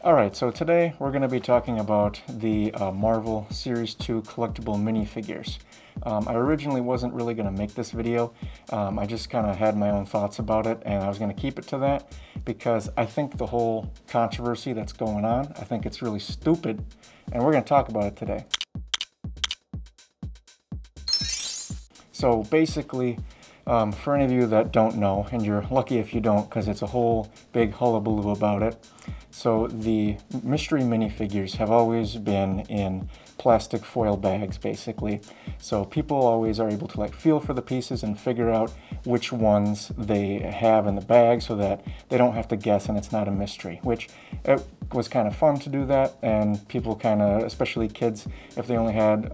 Alright, so today we're going to be talking about the Marvel Series 2 collectible minifigures. I originally wasn't really going to make this video. I just kind of had my own thoughts about it, and I was going to keep it to that because I think the whole controversy that's going on, I think it's really stupid, and we're going to talk about it today. So basically, for any of you that don't know, and you're lucky if you don't because it's a whole big hullabaloo about it, so the mystery minifigures have always been in plastic foil bags, basically. So people always are able to feel for the pieces and figure out which ones they have in the bag so that they don't have to guess and it's not a mystery, which it was kind of fun to do that, and people kind of, especially kids, if they only had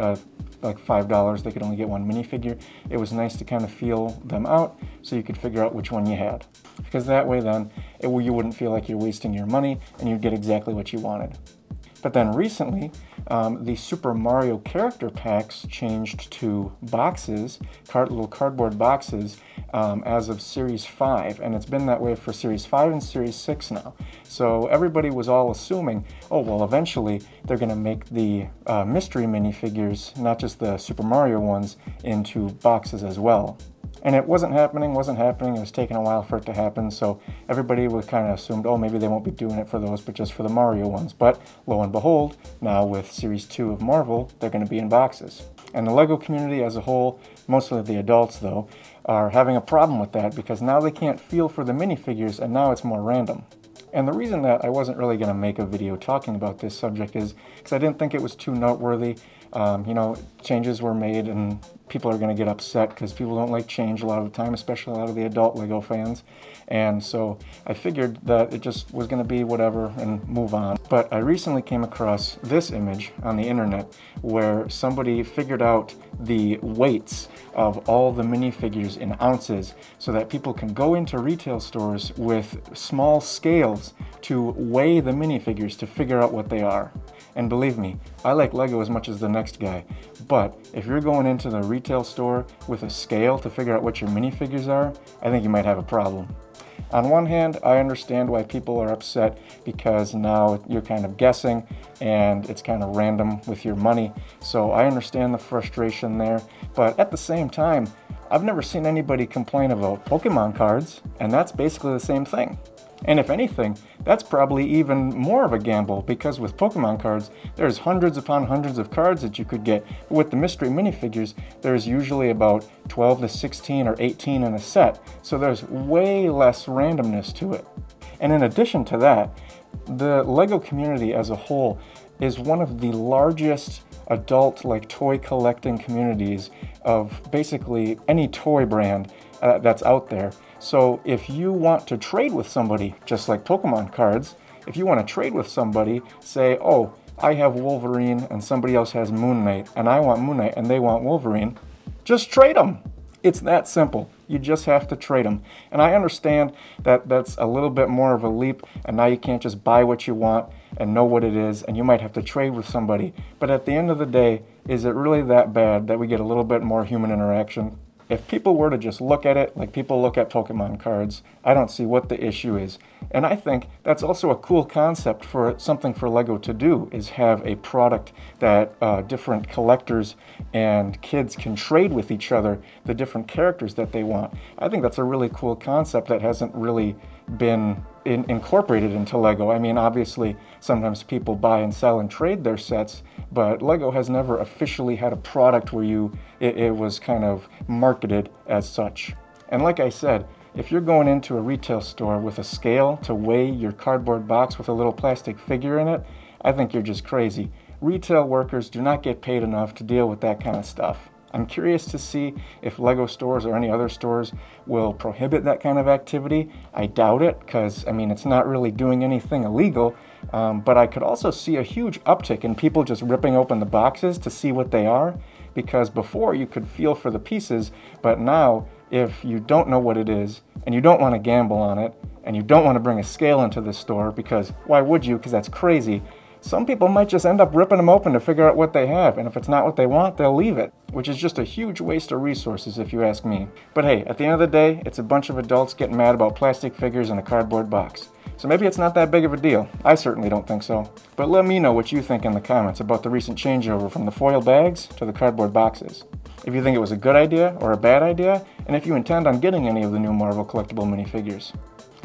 like $5, they could only get one minifigure. It was nice to kind of feel them out so you could figure out which one you had. Because that way then, you wouldn't feel like you're wasting your money and you'd get exactly what you wanted. But then recently, the Super Mario character packs changed to boxes, little cardboard boxes, as of Series 5, and it's been that way for Series 5 and Series 6 now. So everybody was all assuming, oh well, eventually they're going to make the mystery minifigures, not just the Super Mario ones, into boxes as well. And it wasn't happening, it was taking a while for it to happen, so everybody was kind of assumed, oh, maybe they won't be doing it for those, but just for the Mario ones. But lo and behold, now with Series 2 of Marvel, they're going to be in boxes. And the LEGO community as a whole, mostly the adults though, are having a problem with that because now they can't feel for the minifigures and now it's more random. And the reason that I wasn't really going to make a video talking about this subject is because I didn't think it was too noteworthy. You know, changes were made and people are going to get upset because people don't like change a lot of the time, especially a lot of the adult LEGO fans. And so I figured that it just was going to be whatever and move on. But I recently came across this image on the internet where somebody figured out the weights of all the minifigures in ounces so that people can go into retail stores with small scales to weigh the minifigures to figure out what they are. And believe me, I like LEGO as much as the next guy, but if you're going into the retail store with a scale to figure out what your minifigures are, I think you might have a problem. On one hand, I understand why people are upset because now you're kind of guessing and it's kind of random with your money, so I understand the frustration there, but at the same time, I've never seen anybody complain about Pokemon cards, and that's basically the same thing. And if anything, that's probably even more of a gamble because with Pokemon cards, there's hundreds upon hundreds of cards that you could get. But with the mystery minifigures, there's usually about 12 to 16 or 18 in a set, so there's way less randomness to it. And in addition to that, the LEGO community as a whole is one of the largest adult toy collecting communities of basically any toy brand that's out there. So if you want to trade with somebody, just like Pokemon cards, if you want to trade with somebody, say, oh, I have Wolverine and somebody else has Moon Knight, and I want Moon Knight and they want Wolverine, just trade them. It's that simple. You just have to trade them. And I understand that that's a little bit more of a leap, and now you can't just buy what you want and know what it is, and you might have to trade with somebody. But at the end of the day, is it really that bad that we get a little bit more human interaction? If people were to just look at it like people look at Pokemon cards, I don't see what the issue is. And I think that's also a cool concept for something for LEGO to do, is have a product that different collectors and kids can trade with each other, the different characters that they want. I think that's a really cool concept that hasn't really been incorporated into LEGO. I mean, obviously, sometimes people buy and sell and trade their sets, but LEGO has never officially had a product where it was kind of marketed as such. And like I said, if you're going into a retail store with a scale to weigh your cardboard box with a little plastic figure in it, I think you're just crazy. Retail workers do not get paid enough to deal with that kind of stuff. I'm curious to see if LEGO stores or any other stores will prohibit that kind of activity. I doubt it, because, I mean, it's not really doing anything illegal, but I could also see a huge uptick in people just ripping open the boxes to see what they are, because before you could feel for the pieces, but now if you don't know what it is, and you don't want to gamble on it, and you don't want to bring a scale into the store, because why would you, because that's crazy, Some people might just end up ripping them open to figure out what they have, and if it's not what they want, they'll leave it, which is just a huge waste of resources if you ask me. But hey, at the end of the day, it's a bunch of adults getting mad about plastic figures in a cardboard box. So maybe it's not that big of a deal. I certainly don't think so. But let me know what you think in the comments about the recent changeover from the foil bags to the cardboard boxes. If you think it was a good idea or a bad idea, and if you intend on getting any of the new Marvel collectible minifigures.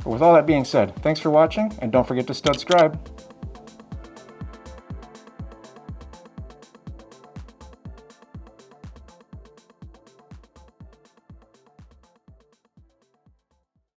But with all that being said, thanks for watching, and don't forget to subscribe.